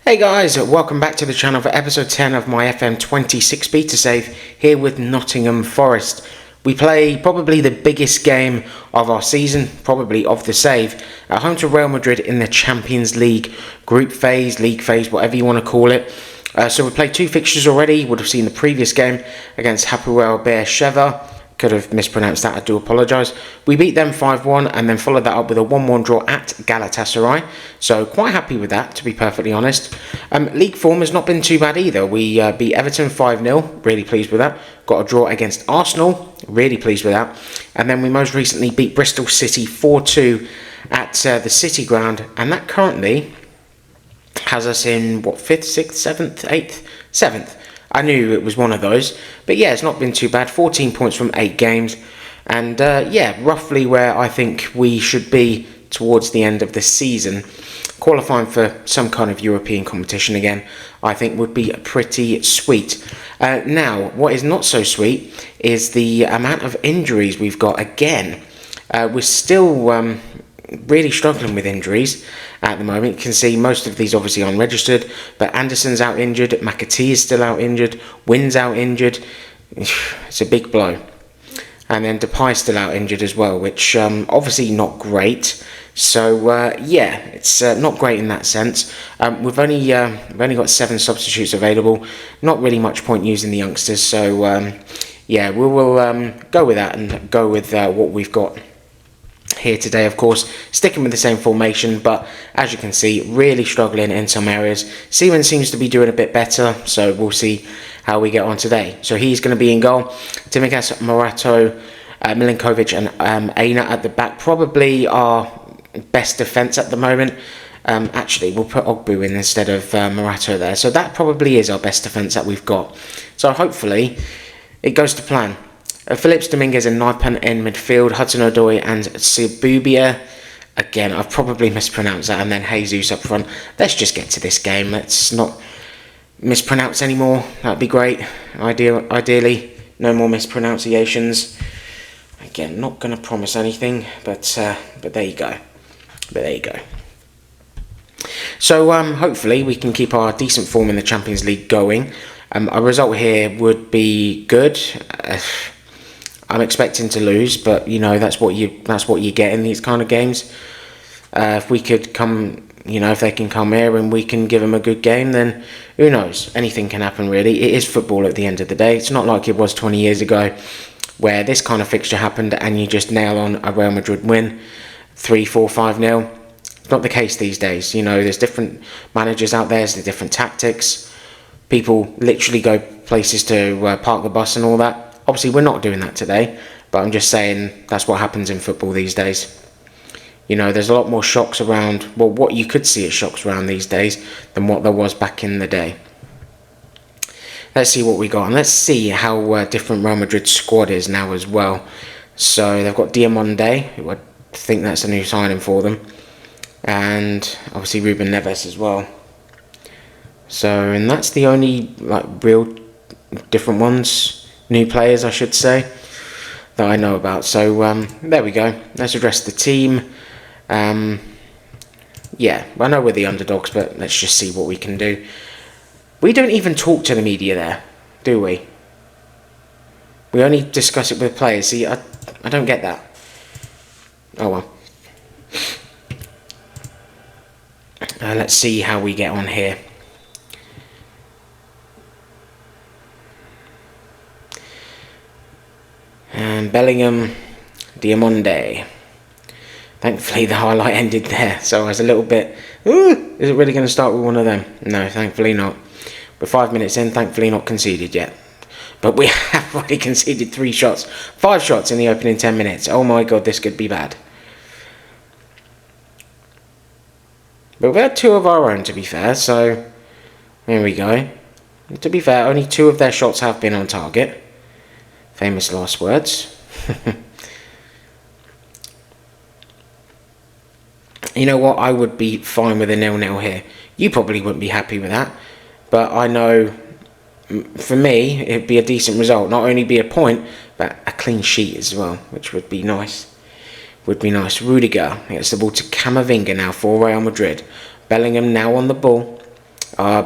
Hey guys, welcome back to the channel for episode 10 of my FM26 beta save here with Nottingham Forrest. We play probably the biggest game of our season, probably of the save, at home to Real Madrid in the Champions League group phase, league phase, whatever you want to call it. So we played two fixtures already. You would have seen the previous game against Hapoel Beersheva. Could have mispronounced that, I do apologise. We beat them 5-1 and then followed that up with a 1-1 draw at Galatasaray. So quite happy with that, to be perfectly honest. League form has not been too bad either. We beat Everton 5-0, really pleased with that. Got a draw against Arsenal, really pleased with that. And then we most recently beat Bristol City 4-2 at the City Ground. And that currently has us in, 5th, 6th, 7th, 8th, 7th. I knew it was one of those, but yeah, it's not been too bad. 14 points from 8 games, and yeah, roughly where I think we should be towards the end of the season. Qualifying for some kind of European competition again, I think would be pretty sweet. Now, what is not so sweet is the amount of injuries we've got again. We're still really struggling with injuries at the moment. You can see most of these obviously unregistered, but Anderson's out injured, McAtee is still out injured, Wynn's out injured. It's a big blow. And then Depay's still out injured as well, which obviously not great. So yeah, it's not great in that sense. We've only got 7 substitutes available. Not really much point using the youngsters. So yeah, we will go with that and go with what we've got here today. Of course, sticking with the same formation, but as you can see, really struggling in some areas. Seaman seems to be doing a bit better, so we'll see how we get on today. So he's going to be in goal. Timikas, Morato, Milinkovic and Aina at the back, probably our best defence at the moment. Actually, we'll put Ogbu in instead of Morato there, so that probably is our best defence that we've got. So hopefully it goes to plan. Phillips, Dominguez and Naipan in midfield, Hudson-Odoi and Sibubia. Again, I've probably mispronounced that, and then Jesus up front. Let's just get to this game. Let's not mispronounce anymore. That'd be great. Ideally, no more mispronunciations. Again, not going to promise anything, but there you go. So hopefully we can keep our decent form in the Champions League going. A result here would be good. I'm expecting to lose, but you know that's what you get in these kind of games. If we could come, if they can come here and we can give them a good game, then who knows? Anything can happen, really. It is football at the end of the day. It's not like it was 20 years ago, where this kind of fixture happened and you just nail on a Real Madrid win, 3-4, 5-0. It's not the case these days. There's different managers out there. There's different tactics. People literally go places to park the bus and all that. Obviously, we're not doing that today, but I'm just saying that's what happens in football these days. There's a lot more shocks around, well, what you could see as shocks around these days than what there was back in the day. Let's see what we got, and let's see how different Real Madrid's squad is now as well. So they've got Diamonde, who I think that's a new signing for them, and obviously Ruben Neves as well. So, and that's the only real different ones. New players, I should say, that I know about. So there we go. Let's address the team. Yeah, I know we're the underdogs, but let's just see what we can do. We don't even talk to the media there, do we? We only discuss it with players. See, I don't get that. Oh well. Let's see how we get on here. And Bellingham, Diamonde. Thankfully the highlight ended there, so I was a little bit, is it really going to start with one of them? No, thankfully not. We're 5 minutes in, thankfully not conceded yet. But we have already conceded 5 shots in the opening 10 minutes. Oh my god, this could be bad. But we've had 2 of our own, to be fair, so there we go. To be fair, only 2 of their shots have been on target. Famous last words. You know what? I would be fine with a 0-0 here. You probably wouldn't be happy with that. But I know, for me, it'd be a decent result. Not only be a point, but a clean sheet as well, which would be nice. Rudiger gets the ball to Camavinga now for Real Madrid. Bellingham now on the ball.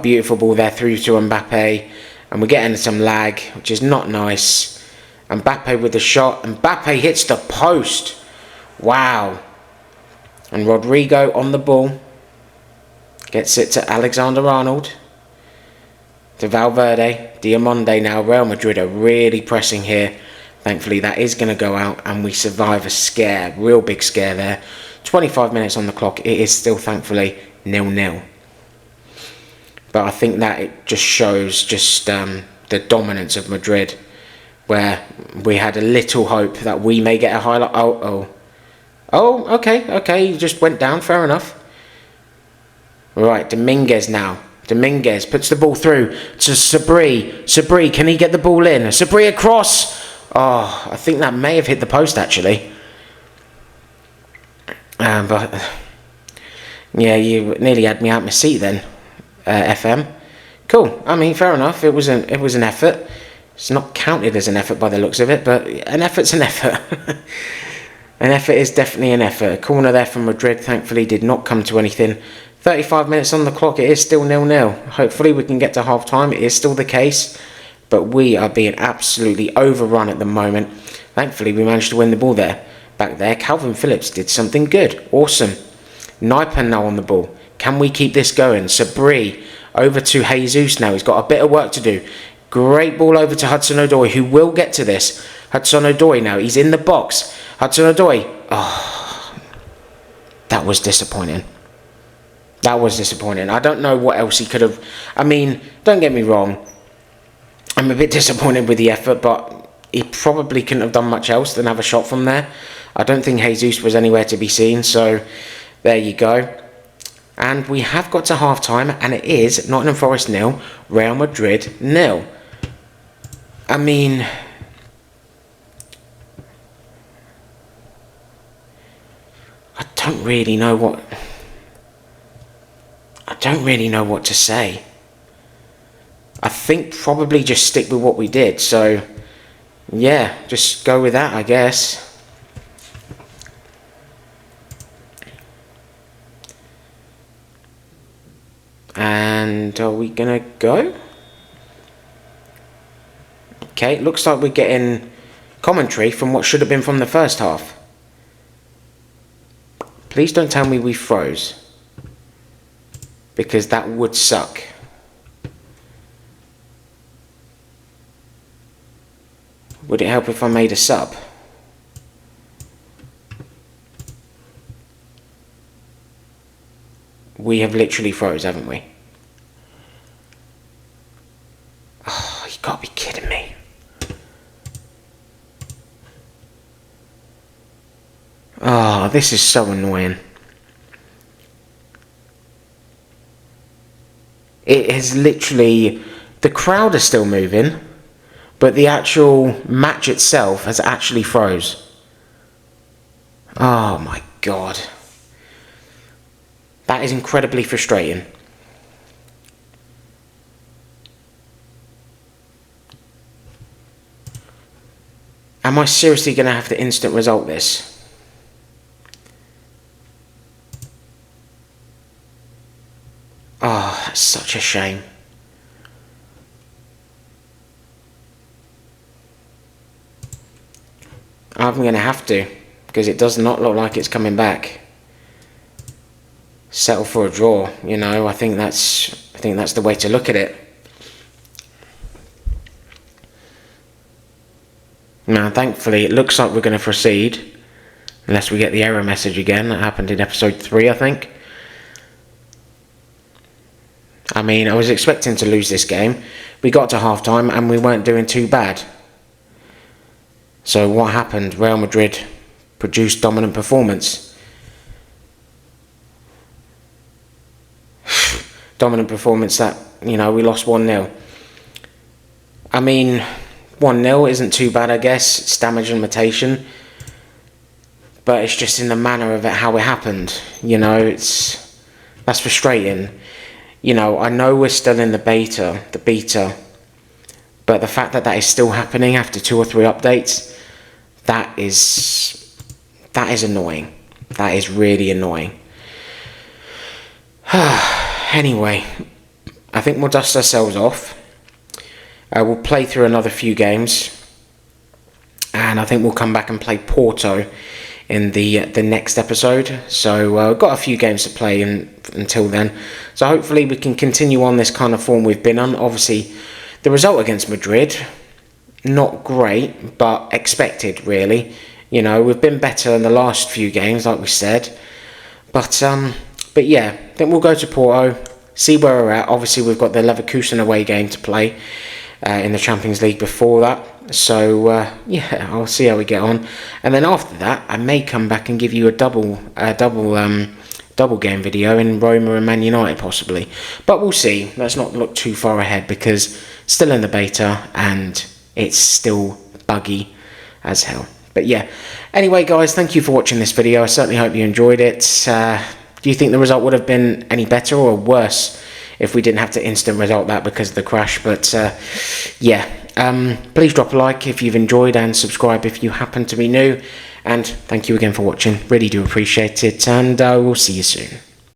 Beautiful ball there through to Mbappe. And we're getting some lag, which is not nice. Mbappe with the shot. Mbappe hits the post. Wow. And Rodrigo on the ball. Gets it to Alexander-Arnold. To Valverde. Diamonde now. Real Madrid are really pressing here. Thankfully that is going to go out and we survive a scare. Real big scare there. 25 minutes on the clock. It is still thankfully 0-0. But I think that it just shows the dominance of Madrid, where we had a little hope that we may get a highlight. Oh, okay, he just went down, fair enough. Right, Dominguez now. Dominguez puts the ball through to Sabri. Sabri, can he get the ball in? Sabri across. Oh, I think that may have hit the post actually. But yeah, you nearly had me out my seat then. FM, cool. I mean, fair enough. It was an effort. It's not counted as an effort by the looks of it, but an effort's an effort. An effort is definitely an effort. A corner there from Madrid, thankfully, did not come to anything. 35 minutes on the clock. It is still 0-0. Hopefully, we can get to half time. It is still the case, but we are being absolutely overrun at the moment. Thankfully, we managed to win the ball there. Back there, Calvin Phillips did something good. Awesome. Naipan now on the ball. Can we keep this going? Sabri over to Jesus now. He's got a bit of work to do. Great ball over to Hudson-Odoi, who will get to this. Hudson-Odoi now. He's in the box. Hudson-Odoi. Oh, that was disappointing. That was disappointing. I don't know what else he could have. I mean, don't get me wrong. I'm a bit disappointed with the effort, but he probably couldn't have done much else than have a shot from there. I don't think Jesus was anywhere to be seen. So there you go. And we have got to half-time, and it is Nottingham Forest 0, Real Madrid 0. I mean, I don't really know what to say. I think probably just stick with what we did. So, yeah, just go with that, I guess. And are we gonna go? Okay, looks like we're getting commentary from what should have been from the first half. Please don't tell me we froze, because that would suck. Would it help if I made a sub? We have literally froze, haven't we? Oh, you gotta be kidding me. Oh, this is so annoying. It is literally... The crowd is still moving, but the actual match itself has actually froze. Oh my god. That is incredibly frustrating. Am I seriously going to have to instant result this? Oh, that's such a shame. I'm going to have to, because it does not look like it's coming back. Settle for a draw, you know. I think that's the way to look at it. Now, thankfully, it looks like we're going to proceed, unless we get the error message again. That happened in episode 3, I think. I mean, I was expecting to lose this game. We got to half-time and we weren't doing too bad. So what happened? Real Madrid produced dominant performance. Dominant performance that, you know, we lost 1-0. I mean, 1-0 isn't too bad, I guess. It's damage and limitation. But it's just in the manner of it, how it happened. You know, that's frustrating. You know, I know we're still in the beta, but the fact that that is still happening after 2 or 3 updates, that is annoying. That is really annoying. Anyway, think we'll dust ourselves off. We'll play through another few games, and I think we'll come back and play Porto in the next episode. So we've got a few games to play until then. So hopefully we can continue on this kind of form we've been on. Obviously, the result against Madrid, not great, but expected, really. You know, we've been better in the last few games, like we said. But yeah, I think we'll go to Porto, see where we're at. Obviously, we've got the Leverkusen away game to play in the Champions League before that. So yeah, I'll see how we get on. And then after that, I may come back and give you a double game video in Roma and Man United possibly. But we'll see. Let's not look too far ahead, because still in the beta and it's still buggy as hell. But yeah, anyway guys, thank you for watching this video. I certainly hope you enjoyed it. Do you think the result would have been any better or worse if we didn't have to instant result that because of the crash? But yeah, please drop a like if you've enjoyed, and subscribe if you happen to be new. And thank you again for watching. Really do appreciate it, and I will see you soon.